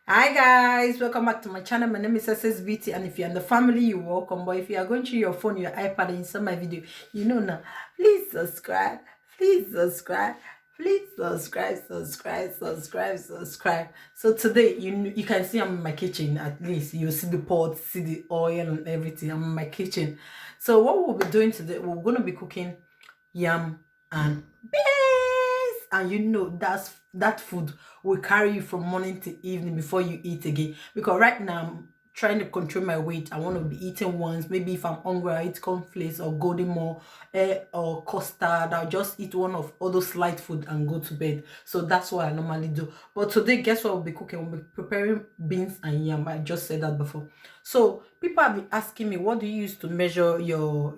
Hi guys, welcome back to my channel. My name is Esessbeauty, and if you're in the family, you're welcome. But if you are going through your phone, your iPad, and you saw my video, you know now. Please subscribe. Please subscribe. Please subscribe. So today, you can see I'm in my kitchen. At least you see the pot, see the oil and everything. I'm in my kitchen. So what we'll be doing today, we're gonna be cooking yam and beans, and that food will carry you from morning to evening before you eat again. Because right now I'm trying to control my weight. I want to be eating once. Maybe if I'm hungry, I eat cornflakes or golden more or custard. I'll just eat one of all those light food and go to bed. So that's what I normally do. But today, guess what we'll be cooking? We'll be preparing beans and yam. I just said that before. So people have been asking me, what do you use to measure your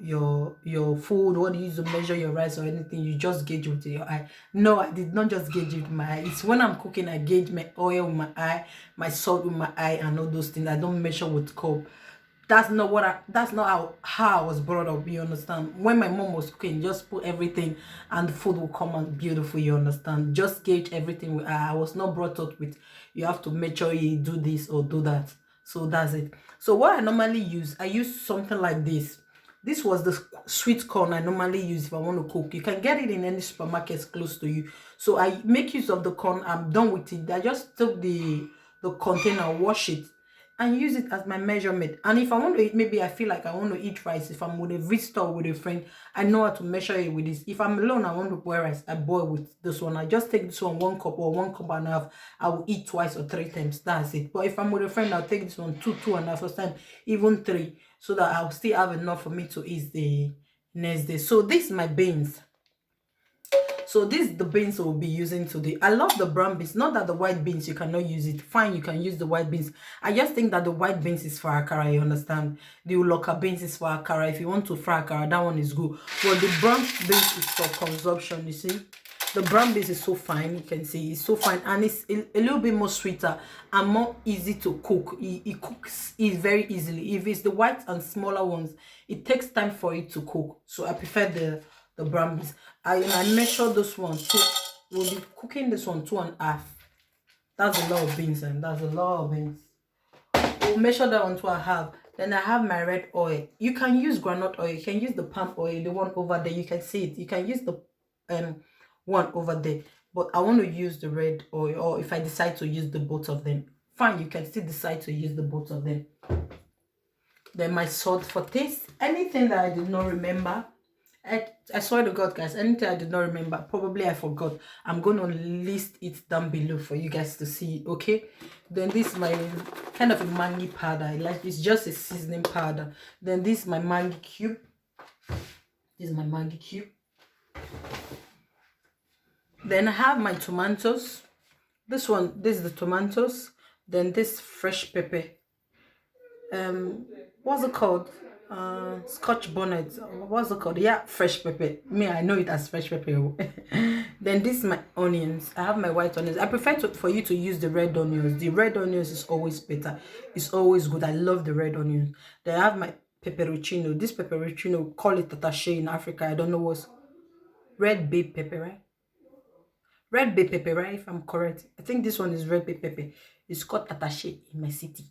food? What do you use to measure your rice or anything? You just gauge with your eye. No, I did not just gauge it with my eye. It's when I'm cooking, I gauge my oil with my eye, my salt with my eye, and all those things. I don't measure with cup. That's not how I was brought up, you understand. When my mom was cooking, just put everything and the food will come out beautiful, you understand. Just gauge everything with I was not brought up with you have to make sure you do this or do that. So that's it. So what I normally use, I use something like this. This was the sweet corn I normally use if I want to cook. You can get it in any supermarket close to you. So I make use of the corn. I'm done with it. I just took the container, wash it, and use it as my measurement. And if I want to eat, maybe I feel like I want to eat rice. If I'm with a visitor or with a friend, I know how to measure it with this. If I'm alone, I want to boil rice, I boil with this one. I just take this one cup or 1.5 cups. I will eat twice or 3 times. That's it. But if I'm with a friend, I'll take this one 2.5 times, even 3, so that I'll still have enough for me to eat the next day. So this is my beans. So this is the beans we'll be using today. I love the brown beans. Not that the white beans you cannot use it. Fine, you can use the white beans. I just think that the white beans is for akara, you understand? The uloka beans is for akara. If you want to fry akara, that one is good. But the brown beans is for consumption, you see? The brown beans is so fine, you can see it's so fine, and it's a little bit more sweeter and more easy to cook. It cooks it very easily. If it's the white and smaller ones, it takes time for it to cook. So I prefer the brown beans. I measure this one. So we'll be cooking this one 2.5. That's a lot of beans, and that's a lot of beans. We'll measure that one 2.5. Then I have my red oil. You can use groundnut oil. You can use the palm oil, the one over there. You can see it. You can use the one over there. But I want to use the red oil, or if I decide to use the both of them, fine. You can still decide to use the both of them. Then my salt for taste. Anything that I did not remember, I swear to God, guys, anything I did not remember, probably I forgot, I'm going to list it down below for you guys to see, okay? Then this is my kind of a Maggi powder. I like it's just a seasoning powder. Then this is my Maggi cube. This is my Maggi cube. Then I have my tomatoes. This is the tomatoes. Then this fresh pepper. What's it called? Scotch bonnet. What's it called? Yeah, fresh pepper. Me, I know it as fresh pepper. Then this is my onions. I have my white onions. I prefer for you to use the red onions. The red onions is always better. It's always good. I love the red onions. Then I have my pepperoncino. This pepperoncino, call it tatashe in Africa. I don't know what's red bay pepper, right? Red bay pepper, right? If I'm correct. I think this one is red bay pepper. It's called tatashe in my city.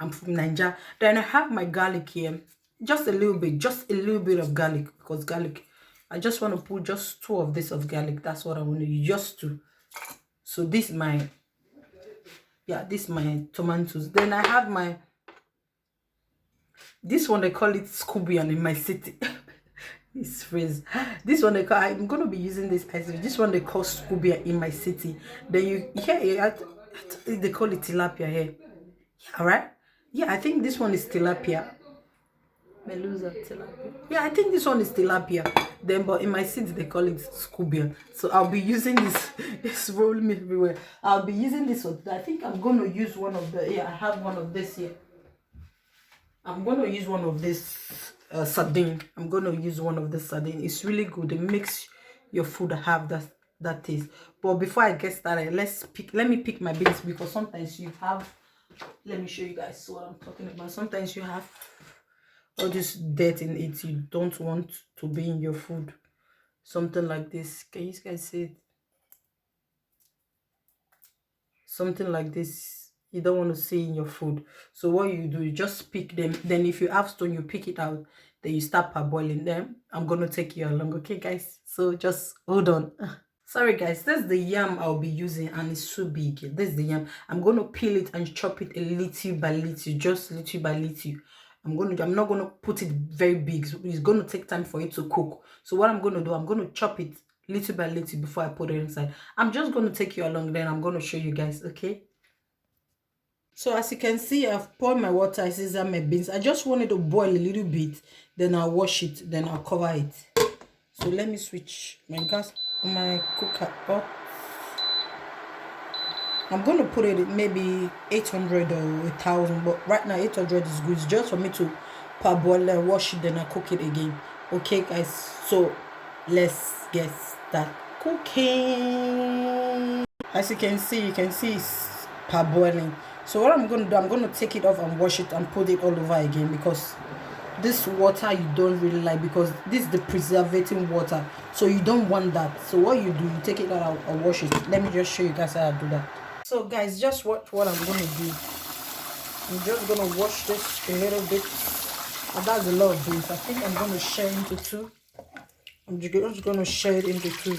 I'm from Nigeria. Then I have my garlic here. Just a little bit of garlic, because garlic, I just want to put just 2 of this of garlic. That's what I want to use, just 2. So this is my, this is my tomatoes. Then I have my, this one they call it Scoobian in my city. This phrase, this one they call, I'm going to be using this ice. This one they call Scoobian in my city. Then they call it tilapia here. All right. Yeah, I think this one is tilapia. Melusa tilapia. Yeah, I think this one is tilapia. Then, but in my city they call it scubian. So I'll be using this. It's rolling me everywhere. I'll be using this one. I think I'm gonna use one of the. Yeah, I have one of this here. I'm gonna use one of this sardine. I'm gonna use one of the sardine. It's really good. It makes your food have that taste. But before I get started, let me pick my beans, because sometimes you have. Let me show you guys what I'm talking about. Sometimes you have all this dirt in it you don't want to be in your food. Something like this. Can you guys see it? Something like this. you don't want to see in your food. So what you do, you just pick them. Then if you have stone, you pick it out. Then you start parboiling them. I'm gonna take you along, okay, guys? So just hold on. Sorry, guys. This is the yam I'll be using, and it's so big. This is the yam. I'm gonna peel it and chop it a little by little, just little by little. I'm not gonna put it very big. So it's gonna take time for it to cook. So what I'm gonna do, I'm gonna chop it little by little before I put it inside. I'm just gonna take you along. Then I'm gonna show you guys, okay? So as you can see, I've poured my water. I see my beans. I just wanted to boil a little bit. Then I'll wash it. Then I'll cover it. So let me switch my gas, my cooker up. I'm going to put it at maybe 800 or 1000. But right now 800 is good. It's just for me to parboil and wash it. Then I'll cook it again. Okay, guys. So let's get started cooking. As you can see it's parboiling. So what I'm going to do, I'm going to take it off and wash it and put it all over again, because this water you don't really like, because this is the preservative water, so you don't want that. So what you do, you take it out and wash it. Let me just show you guys how I do that. So guys, just watch what I'm going to do. I'm just going to wash this a little bit. And that's a lot of beans. I think I'm going to share into two. I'm just going to share it into two.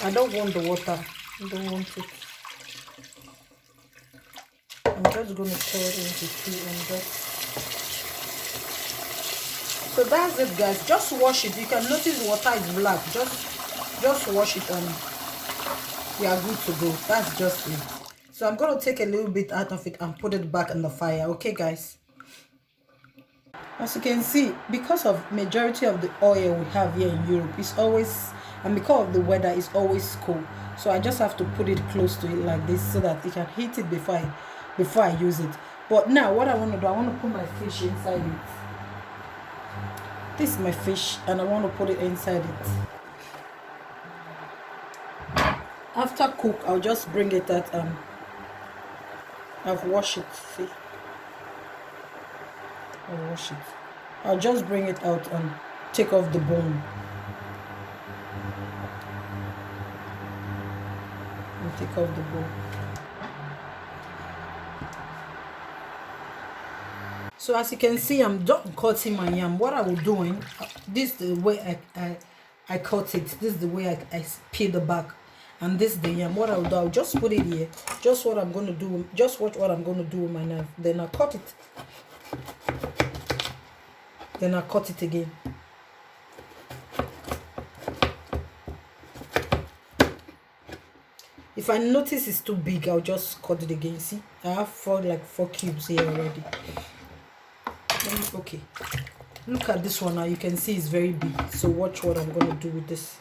I don't want the water. I don't want it. I'm just going to share it into two and just... So that's it, guys. Just wash it. You can notice the water is black. Just wash it and we are good to go. That's just it. So I'm going to take a little bit out of it and put it back on the fire. Okay, guys? As you can see, because of majority of the oil we have here in Europe, it's always, and because of the weather, it's always cold. So I just have to put it close to it like this so that it can heat it before I use it. But now what I want to do, I want to put my fish inside it. This is my fish and I want to put it inside it. After cook, I'll just bring it out and I've washed it. See, I'll wash it. I'll just bring it out and take off the bone. And take off the bone. So as you can see, I'm done cutting my yam. What I was doing, this is the way I cut it. This is the way I peel the back. And this is the yam. What I'll do, I'll just put it here. Just what I'm going to do. Just watch what I'm going to do with my knife. Then I'll cut it. Then I'll cut it again. If I notice it's too big, I'll just cut it again. See, I have four cubes here already. Okay, look at this one now. You can see it's very big. So watch what I'm going to do with this.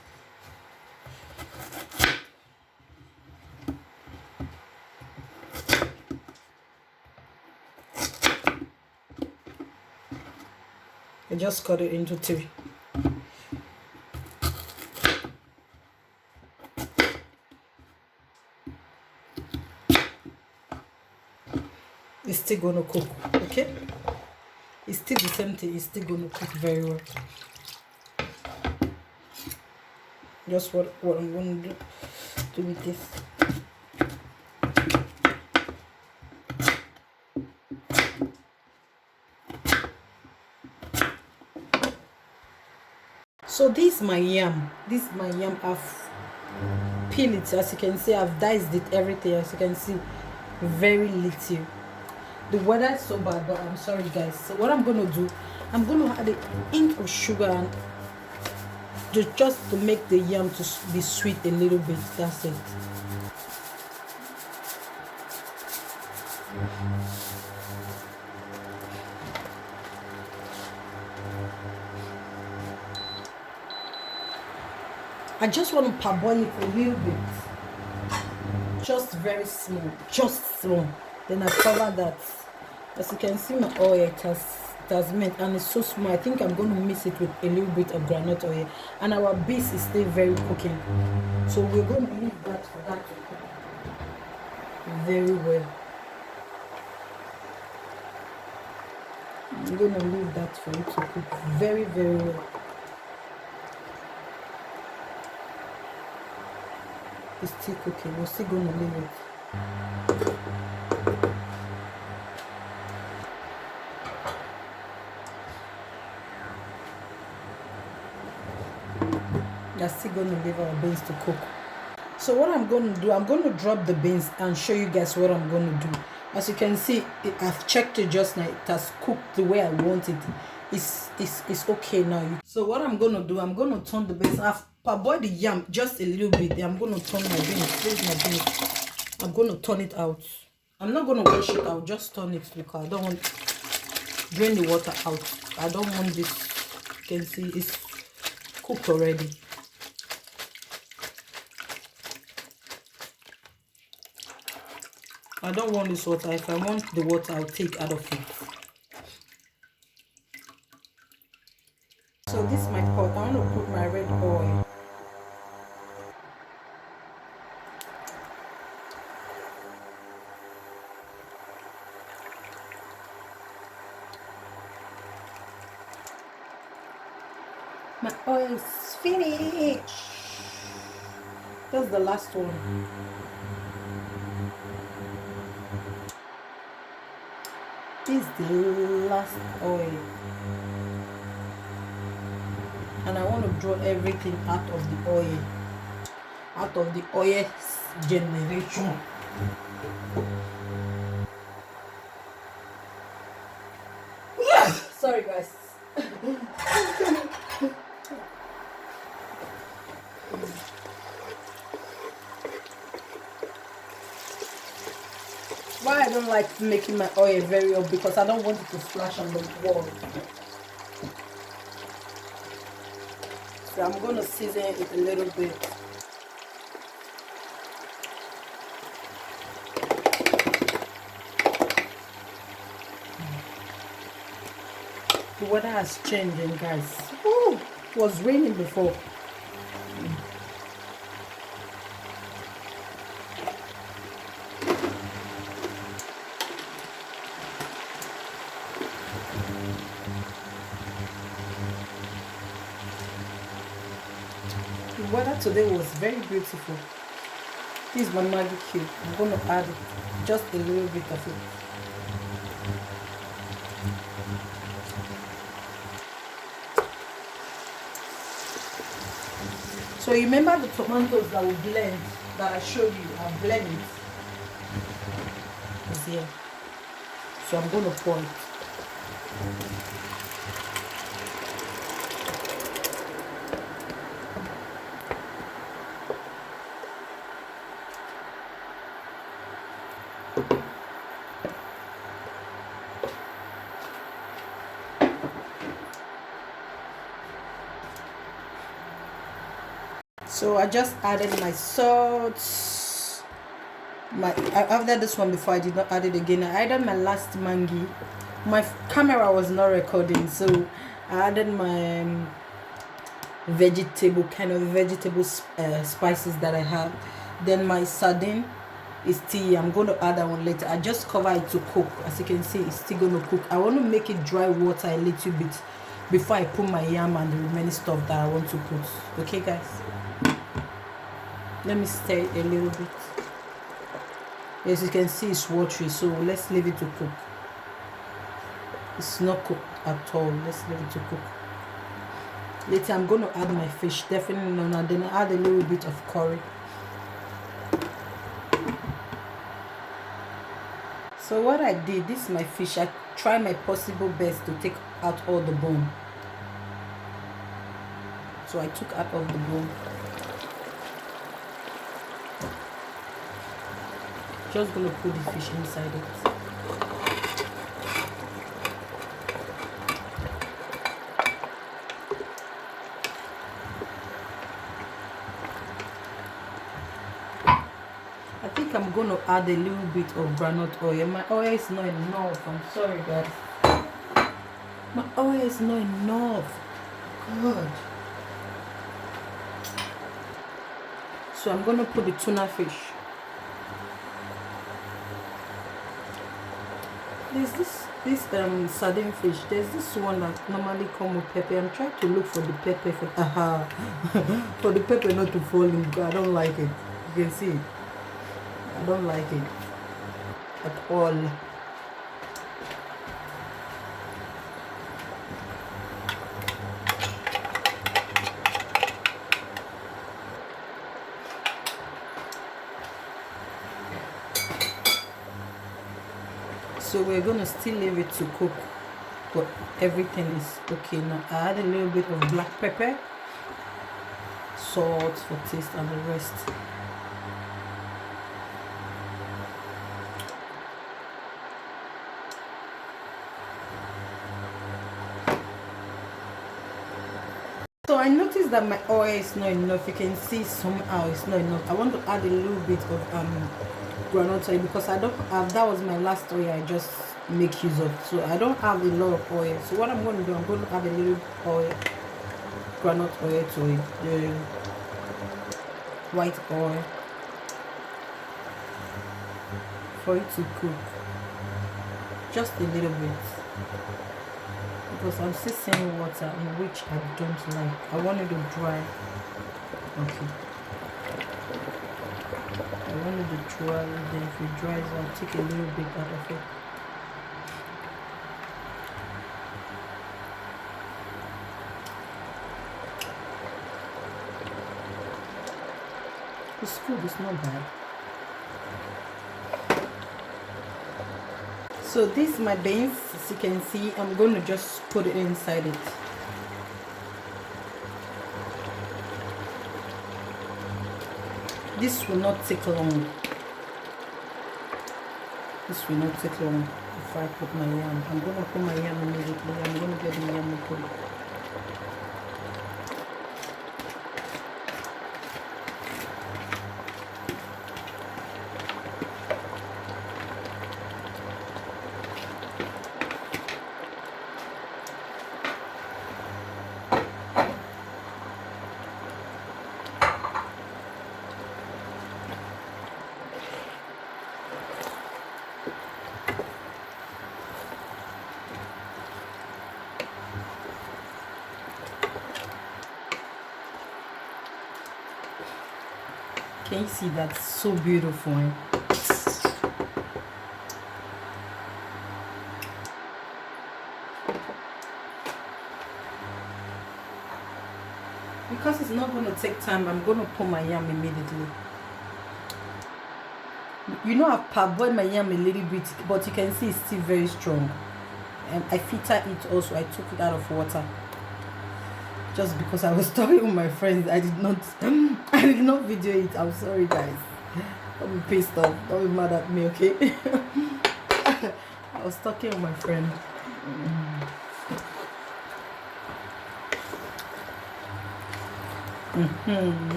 I just cut it into three. It's still going to cook, okay? It's still the same thing. It's still going to cook very well. Just what I'm going to do with this. So this is my yam. This is my yam. I've peeled it. As you can see, I've diced it, everything. As you can see, very little. The weather is so bad, but I'm sorry, guys. So what I'm going to do, I'm going to add an hint of sugar and just to make the yam to be sweet a little bit. That's it. I just want to parboil it a little bit. Just very small. Just small. Then I cover that. As you can see, my oil it has made, and it's so small. I think I'm going to mix it with a little bit of granite oil. And our beef is still very cooking. So we're going to leave that for that to cook very well. I'm going to leave that for it to cook very, very well. It's still cooking. We're still going to leave it. are still going to leave our beans to cook. So what I'm going to do, I'm going to drop the beans and show you guys what I'm going to do. As you can see, I've checked it just now. It has cooked the way I want it. It's okay now. So what I'm going to do, I'm going to turn the beans. I've parboiled the yam just a little bit. I'm going to turn my beans. This is my beans. I'm going to turn it out. I'm not going to wash it out. Just turn it because I don't want drain the water out. I don't want this. You can see it's cooked already. I don't want this water. If I want the water, I'll take out of it. So this is my pot. I want to put my red oil. My oil is finished. That's the last one. This is the last oil. And I want to draw everything out of the oil. Out of the oil generation. Sorry guys. Why I don't like making my oil very hot, because I don't want it to splash on the wall. So I'm going to season it a little bit. The weather has changed, guys. Ooh, it was raining before. The weather today was very beautiful. This is my Maggi cube. I'm going to add just a little bit of it. So you remember the tomatoes that we blend, that I showed you? I blend it. It's here. So I'm going to pour it. So I just added my salt. After this one, before I did not add it again, I added my last Maggi. My camera was not recording, so I added my vegetable spices that I have. Then my sardine is tea. I'm going to add that one later. I just cover it to cook. As you can see, it's still going to cook. I want to make it dry water a little bit before I put my yam and the remaining stuff that I want to put. Okay guys, let me stir it a little bit. As you can see, it's watery, so let's leave it to cook. It's not cooked at all. Let's leave it to cook. Later I'm going to add my fish, definitely not, and then I add a little bit of curry. So what I did, this is my fish. I try my possible best to take out all the bone. So I took out all the bone. Just gonna put the fish inside it. I think I'm gonna add a little bit of groundnut oil. My oil is not enough. I'm sorry guys. My oil is not enough. God. So I'm gonna put the tuna fish. There's this sardine fish. There's this one that normally come with pepper. I'm trying to look for the pepper for the pepper not to fall in. I don't like it. You can see it. I don't like it at all. So we're gonna still leave it to cook, but everything is okay now. I add a little bit of black pepper, salt for taste, and the rest. So I noticed that my oil is not enough. You can see somehow it's not enough. I want to add a little bit of groundnut oil because I don't have, that was my last oil I just make use of. So I don't have a lot of oil. So what I'm going to do, I'm going to add a little oil, groundnut oil to it, the white oil, for it to cook. Just a little bit. Because I'm still seeing water in which I don't like. I want it to dry. Okay. I want it to dry, then if it dries, I'll take a little bit out of it. It's good, it's not bad. So this is my beans, as you can see. I'm going to just put it inside it. This will not take long. This will not take long if I put my yam. I'm going to put my yam immediately. I'm going to get the yam and put it. Can you see that's so beautiful? Eh? Because it's not going to take time, I'm going to put my yam immediately. You know, I've parboiled my yam a little bit, but you can see it's still very strong. And I filtered it also. I took it out of water. Just because I was talking with my friends, I did not video it. I'm sorry, guys. Don't be pissed off. Don't be mad at me, okay? I was talking with my friend.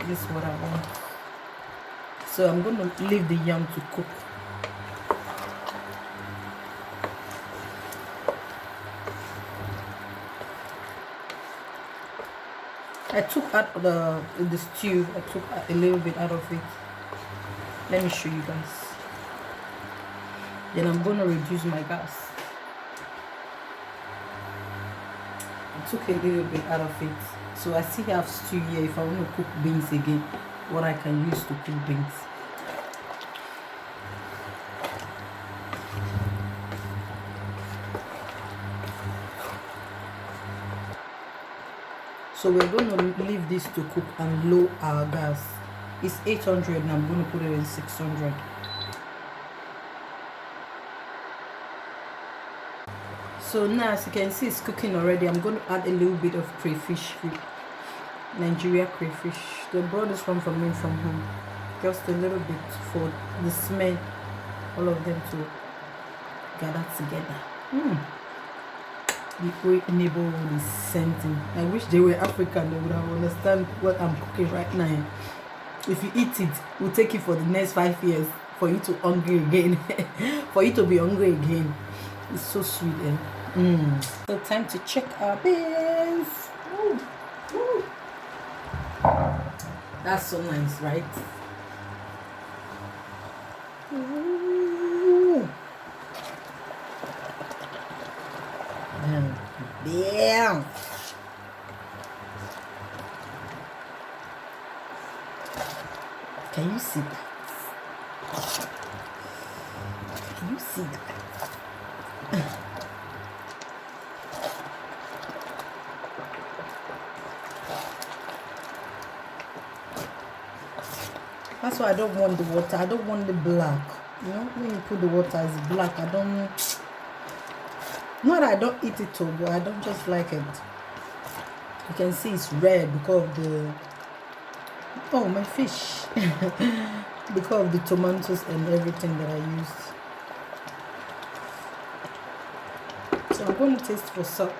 This is what I want. So I'm going to leave the yam to cook. I took out the stew. I took a little bit out of it. Let me show you guys. Then I'm going to reduce my gas. I took a little bit out of it. So I still have stew here if I want to cook beans again. What I can use to cook beans. So we're going to leave this to cook and low our gas. It's 800 and I'm going to put it in 600. So now, as you can see, it's cooking already. I'm going to add a little bit of crayfish, Nigeria crayfish. They brought this one from me from home. Just a little bit for the smell. All of them to gather together. The whole neighborhood is scenting. I wish they were African. They would have understand what I'm cooking right now. If you eat it, we'll take it for the next 5 years for you to hungry again. For you to be hungry again. It's so sweet. So time to check our beans. Ooh. Ooh. That's so nice, right? Ooh. Yeah. Can you see that? Can you see that? That's why I don't want the water. I don't want the black. You know, when you put the water, it's black. I don't know. Not that I don't eat it too, but I don't just like it. You can see it's red because of the... Oh, my fish. Because of the tomatoes and everything that I used. So I'm going to taste for salt.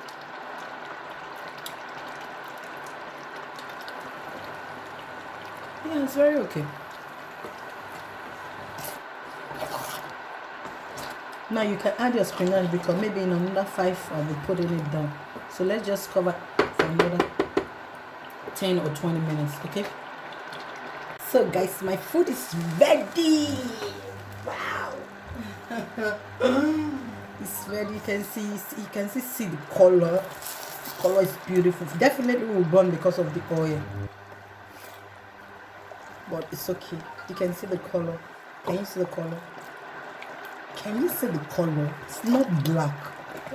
Yeah, it's very okay. Now you can add your spinach because maybe in another 5 I'll be putting it down. So let's just cover for another 10 or 20 minutes, okay? So guys, my food is ready. Wow. It's ready. You can see the color. The color is beautiful. Definitely will burn because of the oil. But it's okay. You can see the color. Can you see the color? Can you see the color? It's not black.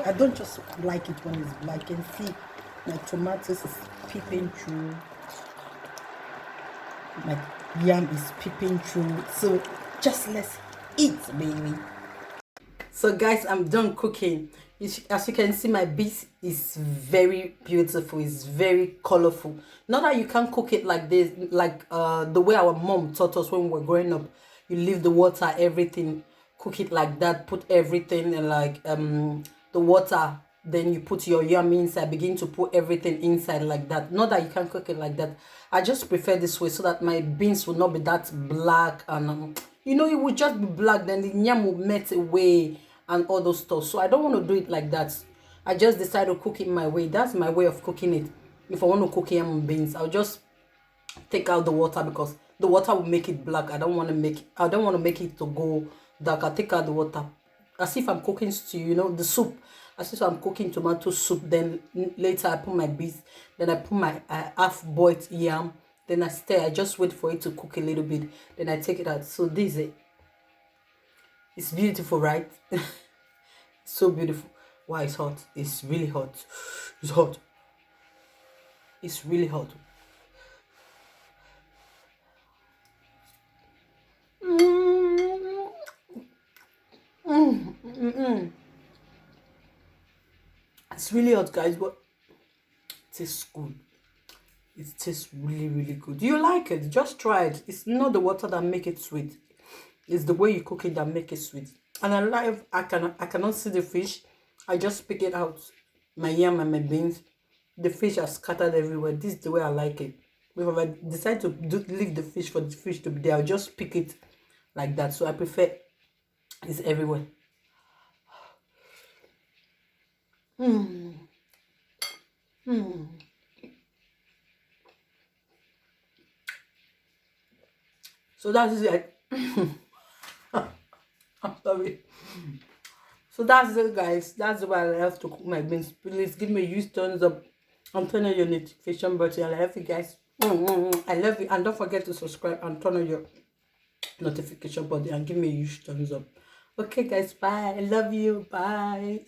I don't just like it when it's black. You can see my tomatoes is peeping through. My yam is peeping through. So just let's eat, baby. So guys, I'm done cooking. As you can see, my beef is very beautiful. It's very colorful. Not that you can cook it like this, like the way our mom taught us when we were growing up. You leave the water, everything, cook it like that, put everything in like the water, then you put your yam inside, begin to put everything inside like that. Not that you can cook it like that. I just prefer this way so that my beans will not be that black, and you know, it would just be black, then the yam will melt away and all those stuff. So I don't want to do it like that. I just decided to cook it my way. That's my way of cooking it. If I want to cook yam and beans, I'll just take out the water because the water will make it black. I don't want to make it to go dark. I take out the water as if I'm cooking stew, you know, the soup. As if I'm cooking tomato soup. Then later I put my beans. Then I put my half-boiled yam. Then I stir. I just wait for it to cook a little bit. Then I take it out. So this is it. It's beautiful, right? So beautiful. Wow, it's hot. It's really hot. It's hot. It's really hot. It's really hot, guys, but it tastes good. It tastes really, really good. Do you like it? Just try it. It's not the water that make it sweet. It's the way you cook it that make it sweet. And I cannot see the fish. I just pick it out. My yam and my beans. The fish are scattered everywhere. This is the way I like it. If I decide to leave the fish for the fish to be there, I'll just pick it like that. So I prefer it's everywhere. So that's it. I'm sorry. So that's it, guys. That's why I have to cook my beans. Please give me a huge thumbs up and turn on your notification button. I love you guys. I love you. And don't forget to subscribe and turn on your notification button and give me a huge thumbs up. Okay, guys. Bye. I love you. Bye.